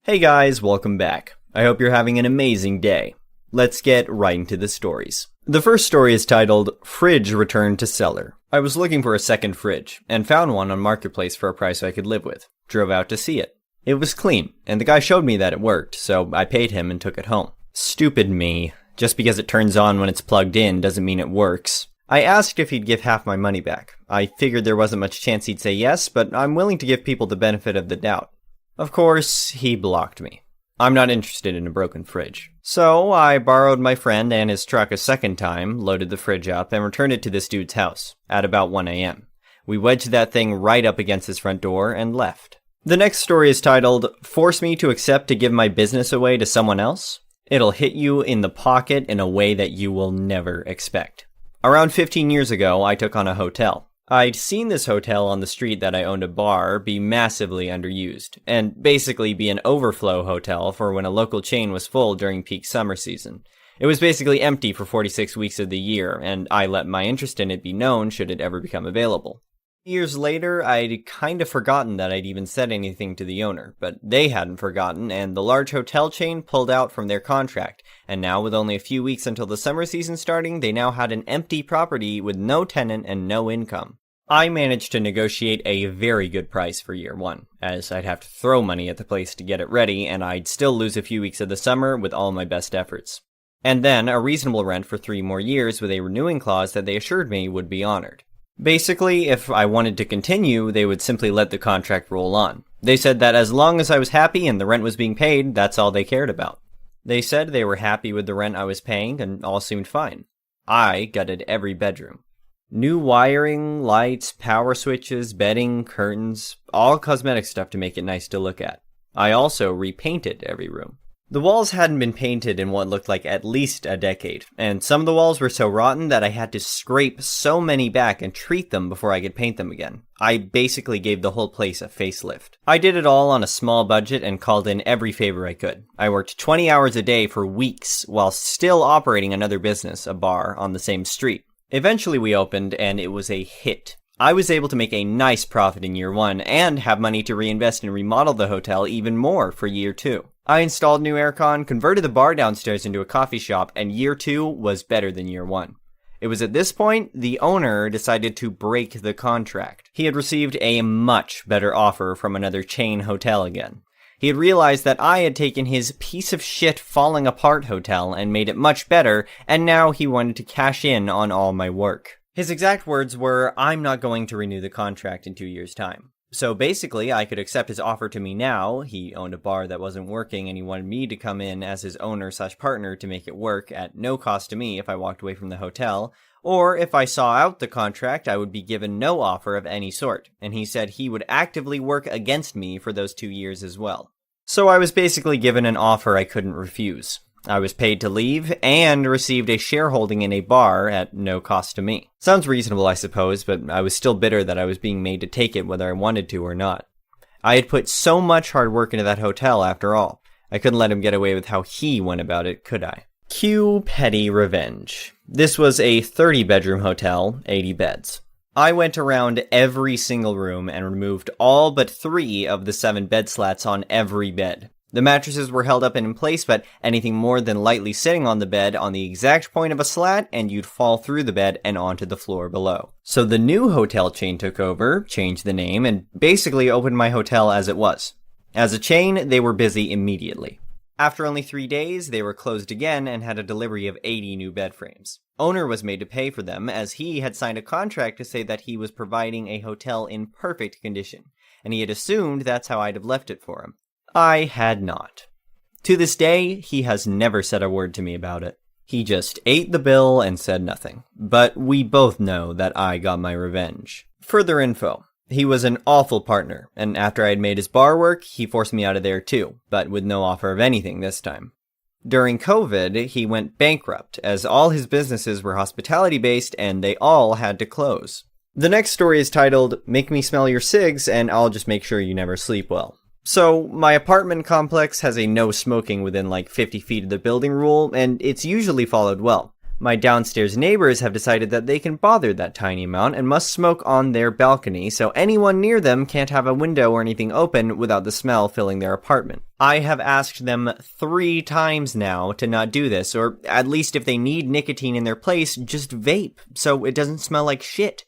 Hey guys, welcome back. I hope you're having an amazing day. Let's get right into the stories. The first story is titled, Fridge Returned to Seller. I was looking for a second fridge, and found one on Marketplace for a price I could live with. Drove out to see it. It was clean, and the guy showed me that it worked, so I paid him and took it home. Stupid me. Just because it turns on when it's plugged in doesn't mean it works. I asked if he'd give half my money back. I figured there wasn't much chance he'd say yes, but I'm willing to give people the benefit of the doubt. Of course, he blocked me. I'm not interested in a broken fridge. So I borrowed my friend and his truck a second time, loaded the fridge up, and returned it to this dude's house at about 1 a.m. We wedged that thing right up against his front door and left. The next story is titled, Force Me to Accept to Give My Business Away to Someone Else? It'll hit you in the pocket in a way that you will never expect. Around 15 years ago, I took on a hotel. I'd seen this hotel on the street that I owned a bar be massively underused, and basically be an overflow hotel for when a local chain was full during peak summer season. It was basically empty for 46 weeks of the year, and I let my interest in it be known should it ever become available. Years later, I'd kind of forgotten that I'd even said anything to the owner, but they hadn't forgotten, and the large hotel chain pulled out from their contract, and now with only a few weeks until the summer season starting, they now had an empty property with no tenant and no income. I managed to negotiate a very good price for year one, as I'd have to throw money at the place to get it ready, and I'd still lose a few weeks of the summer with all my best efforts. And then a reasonable rent for 3 more years with a renewing clause that they assured me would be honored. Basically, if I wanted to continue, they would simply let the contract roll on. They said that as long as I was happy and the rent was being paid, that's all they cared about. They said they were happy with the rent I was paying and all seemed fine. I gutted every bedroom. New wiring, lights, power switches, bedding, curtains, all cosmetic stuff to make it nice to look at. I also repainted every room. The walls hadn't been painted in what looked like at least a decade, and some of the walls were so rotten that I had to scrape so many back and treat them before I could paint them again. I basically gave the whole place a facelift. I did it all on a small budget and called in every favor I could. I worked 20 hours a day for weeks while still operating another business, a bar, on the same street. Eventually we opened, and it was a hit. I was able to make a nice profit in year one, and have money to reinvest and remodel the hotel even more for year two. I installed new aircon, converted the bar downstairs into a coffee shop, and year two was better than year one. It was at this point the owner decided to break the contract. He had received a much better offer from another chain hotel again. He had realized that I had taken his piece of shit falling apart hotel and made it much better, and now he wanted to cash in on all my work. His exact words were, I'm not going to renew the contract in 2 years' time. So basically, I could accept his offer to me now. He owned a bar that wasn't working, and he wanted me to come in as his owner/partner to make it work at no cost to me if I walked away from the hotel. Or if I saw out the contract, I would be given no offer of any sort, and he said he would actively work against me for those 2 years as well. So I was basically given an offer I couldn't refuse. I was paid to leave, and received a shareholding in a bar at no cost to me. Sounds reasonable, I suppose, but I was still bitter that I was being made to take it whether I wanted to or not. I had put so much hard work into that hotel after all. I couldn't let him get away with how he went about it, could I? Cue petty revenge. This was a 30-bedroom hotel, 80 beds. I went around every single room and removed all but 3 of the 7 bed slats on every bed. The mattresses were held up and in place, but anything more than lightly sitting on the bed on the exact point of a slat, and you'd fall through the bed and onto the floor below. So the new hotel chain took over, changed the name, and basically opened my hotel as it was. As a chain, they were busy immediately. After only 3 days, they were closed again and had a delivery of 80 new bed frames. Owner was made to pay for them, as he had signed a contract to say that he was providing a hotel in perfect condition, and he had assumed that's how I'd have left it for him. I had not. To this day, he has never said a word to me about it. He just ate the bill and said nothing. But we both know that I got my revenge. Further info. He was an awful partner, and after I had made his bar work, he forced me out of there too, but with no offer of anything this time. During COVID, he went bankrupt, as all his businesses were hospitality-based and they all had to close. The next story is titled, Make Me Smell Your Cigs and I'll Just Make Sure You Never Sleep Well. So, my apartment complex has a no smoking within like 50 feet of the building rule, and it's usually followed well. My downstairs neighbors have decided that they can bother that tiny amount and must smoke on their balcony, so anyone near them can't have a window or anything open without the smell filling their apartment. I have asked them 3 times now to not do this, or at least if they need nicotine in their place, just vape, so it doesn't smell like shit.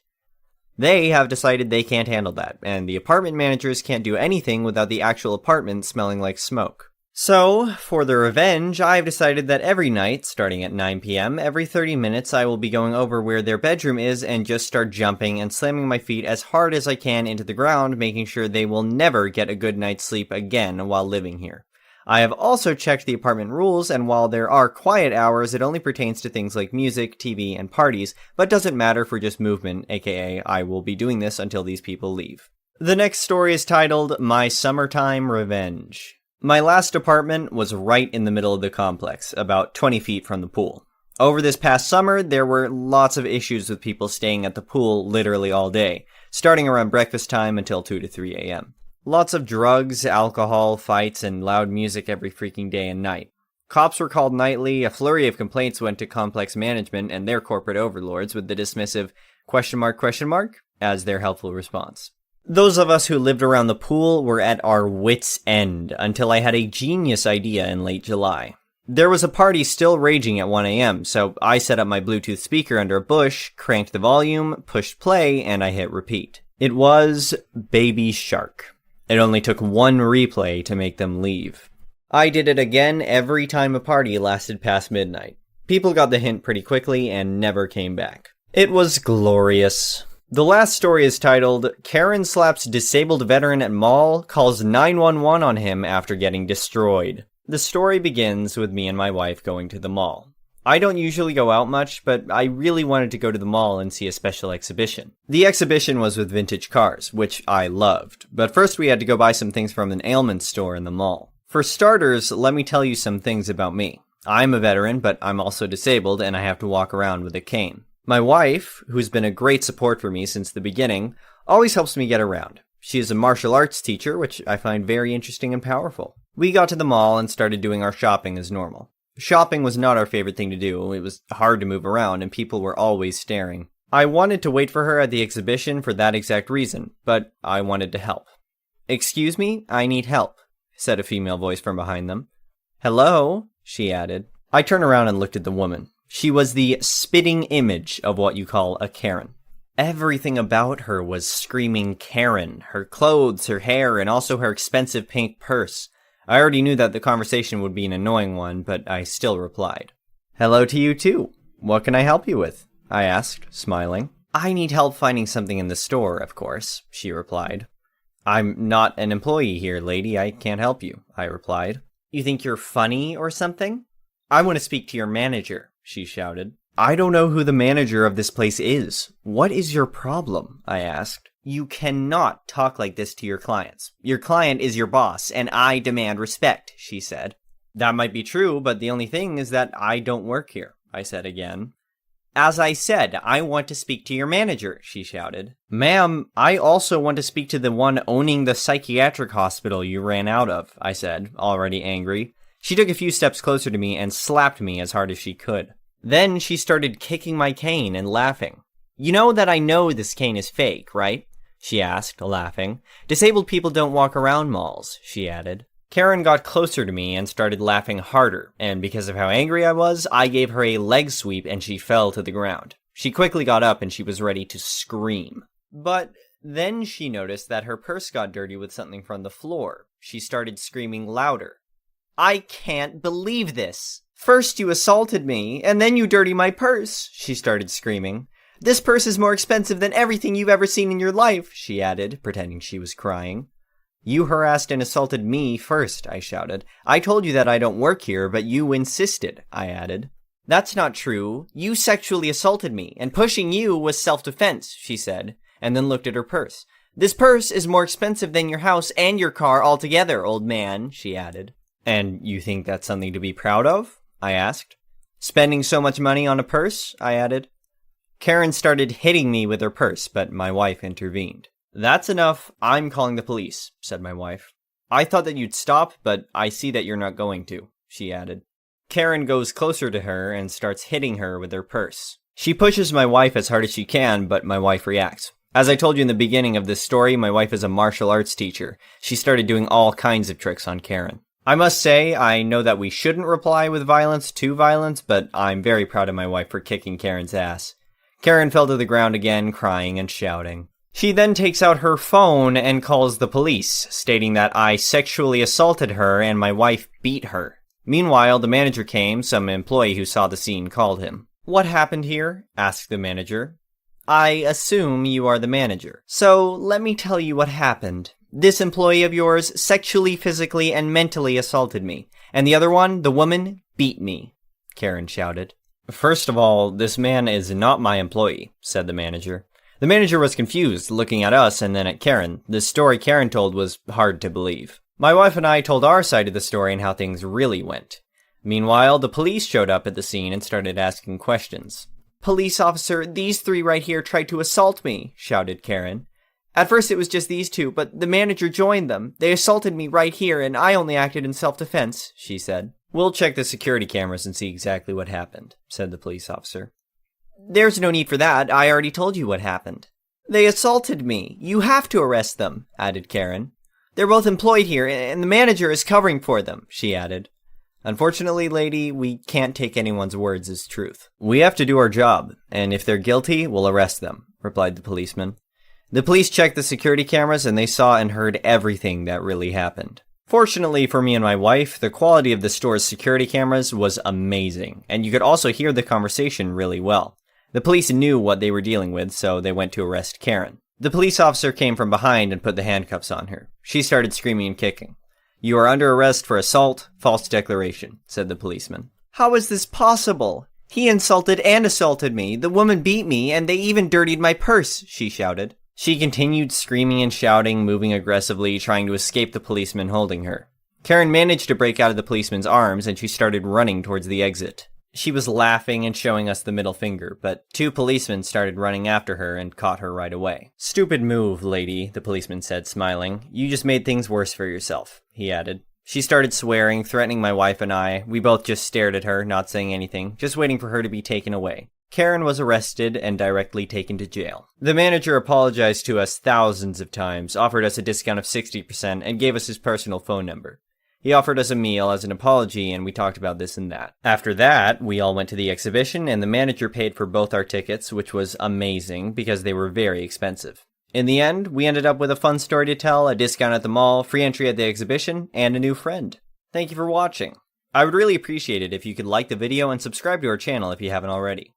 They have decided they can't handle that, and the apartment managers can't do anything without the actual apartment smelling like smoke. So, for the revenge, I've decided that every night, starting at 9 p.m., every 30 minutes I will be going over where their bedroom is and just start jumping and slamming my feet as hard as I can into the ground, making sure they will never get a good night's sleep again while living here. I have also checked the apartment rules, and while there are quiet hours, it only pertains to things like music, TV, and parties, but doesn't matter for just movement, aka I will be doing this until these people leave. The next story is titled, My Summertime Revenge. My last apartment was right in the middle of the complex, about 20 feet from the pool. Over this past summer, there were lots of issues with people staying at the pool literally all day, starting around breakfast time until 2 to 3 a.m. Lots of drugs, alcohol, fights, and loud music every freaking day and night. Cops were called nightly, a flurry of complaints went to complex management and their corporate overlords with the dismissive question mark as their helpful response. Those of us who lived around the pool were at our wits' end until I had a genius idea in late July. There was a party still raging at 1 a.m., so I set up my Bluetooth speaker under a bush, cranked the volume, pushed play, and I hit repeat. It was Baby Shark. It only took one replay to make them leave. I did it again every time a party lasted past midnight. People got the hint pretty quickly and never came back. It was glorious. The last story is titled, Karen Slaps Disabled Veteran at Mall, Calls 911 on him after getting destroyed. The story begins with me and my wife going to the mall. I don't usually go out much, but I really wanted to go to the mall and see a special exhibition. The exhibition was with vintage cars, which I loved, but first we had to go buy some things from an ailment store in the mall. For starters, let me tell you some things about me. I'm a veteran, but I'm also disabled and I have to walk around with a cane. My wife, who's been a great support for me since the beginning, always helps me get around. She is a martial arts teacher, which I find very interesting and powerful. We got to the mall and started doing our shopping as normal. Shopping was not our favorite thing to do. It was hard to move around and people were always staring. I wanted to wait for her at the exhibition for that exact reason, but I wanted to help. "Excuse me, I need help," said a female voice from behind them. "Hello," she added. I turned around and looked at the woman. She was the spitting image of what you call a Karen. Everything about her was screaming Karen. Her clothes, her hair, and also her expensive pink purse. I already knew that the conversation would be an annoying one, but I still replied. "Hello to you too. What can I help you with?" I asked, smiling. "I need help finding something in the store, of course," she replied. "I'm not an employee here, lady. I can't help you," I replied. "You think you're funny or something?" "I want to speak to your manager," she shouted. "I don't know who the manager of this place is. What is your problem?" I asked. "You cannot talk like this to your clients. Your client is your boss, and I demand respect," she said. "That might be true, but the only thing is that I don't work here," I said again. "As I said, I want to speak to your manager," she shouted. "Ma'am, I also want to speak to the one owning the psychiatric hospital you ran out of," I said, already angry. She took a few steps closer to me and slapped me as hard as she could. Then she started kicking my cane and laughing. "You know that I know this cane is fake, right?" she asked, laughing. "Disabled people don't walk around malls," she added. Karen got closer to me and started laughing harder, and because of how angry I was, I gave her a leg sweep and she fell to the ground. She quickly got up and she was ready to scream. But then she noticed that her purse got dirty with something from the floor. She started screaming louder. "I can't believe this! First you assaulted me, and then you dirty my purse," she started screaming. "This purse is more expensive than everything you've ever seen in your life," she added, pretending she was crying. "You harassed and assaulted me first," I shouted. "I told you that I don't work here, but you insisted," I added. "That's not true. You sexually assaulted me, and pushing you was self-defense," she said, and then looked at her purse. "This purse is more expensive than your house and your car altogether, old man," she added. "And you think that's something to be proud of?" I asked. "Spending so much money on a purse?" I added. Karen started hitting me with her purse, but my wife intervened. "That's enough. I'm calling the police," said my wife. "I thought that you'd stop, but I see that you're not going to," she added. Karen goes closer to her and starts hitting her with her purse. She pushes my wife as hard as she can, but my wife reacts. As I told you in the beginning of this story, my wife is a martial arts teacher. She started doing all kinds of tricks on Karen. I must say, I know that we shouldn't reply with violence to violence, but I'm very proud of my wife for kicking Karen's ass. Karen fell to the ground again, crying and shouting. She then takes out her phone and calls the police, stating that I sexually assaulted her and my wife beat her. Meanwhile, the manager came. Some employee who saw the scene called him. "What happened here?" asked the manager. "I assume you are the manager. So, let me tell you what happened. This employee of yours sexually, physically, and mentally assaulted me. And the other one, the woman, beat me," Karen shouted. "First of all, this man is not my employee," said the manager. The manager was confused, looking at us and then at Karen. The story Karen told was hard to believe. My wife and I told our side of the story and how things really went. Meanwhile, the police showed up at the scene and started asking questions. "Police officer, these three right here tried to assault me," shouted Karen. "At first it was just these two, but the manager joined them. They assaulted me right here, and I only acted in self-defense," she said. "We'll check the security cameras and see exactly what happened," said the police officer. "There's no need for that. I already told you what happened." "They assaulted me. You have to arrest them," added Karen. "They're both employed here, and the manager is covering for them," she added. "Unfortunately, lady, we can't take anyone's words as truth. We have to do our job, and if they're guilty, we'll arrest them," replied the policeman. The police checked the security cameras and they saw and heard everything that really happened. Fortunately for me and my wife, the quality of the store's security cameras was amazing, and you could also hear the conversation really well. The police knew what they were dealing with, so they went to arrest Karen. The police officer came from behind and put the handcuffs on her. She started screaming and kicking. "You are under arrest for assault, false declaration," said the policeman. "How is this possible? He insulted and assaulted me. The woman beat me, and they even dirtied my purse," she shouted. She continued screaming and shouting, moving aggressively, trying to escape the policeman holding her. Karen managed to break out of the policeman's arms, and she started running towards the exit. She was laughing and showing us the middle finger, but two policemen started running after her and caught her right away. "Stupid move, lady," the policeman said, smiling. "You just made things worse for yourself," he added. She started swearing, threatening my wife and I. We both just stared at her, not saying anything, just waiting for her to be taken away. Karen was arrested and directly taken to jail. The manager apologized to us thousands of times, offered us a discount of 60%, and gave us his personal phone number. He offered us a meal as an apology, and we talked about this and that. After that, we all went to the exhibition, and the manager paid for both our tickets, which was amazing because they were very expensive. In the end, we ended up with a fun story to tell, a discount at the mall, free entry at the exhibition, and a new friend. Thank you for watching. I would really appreciate it if you could like the video and subscribe to our channel if you haven't already.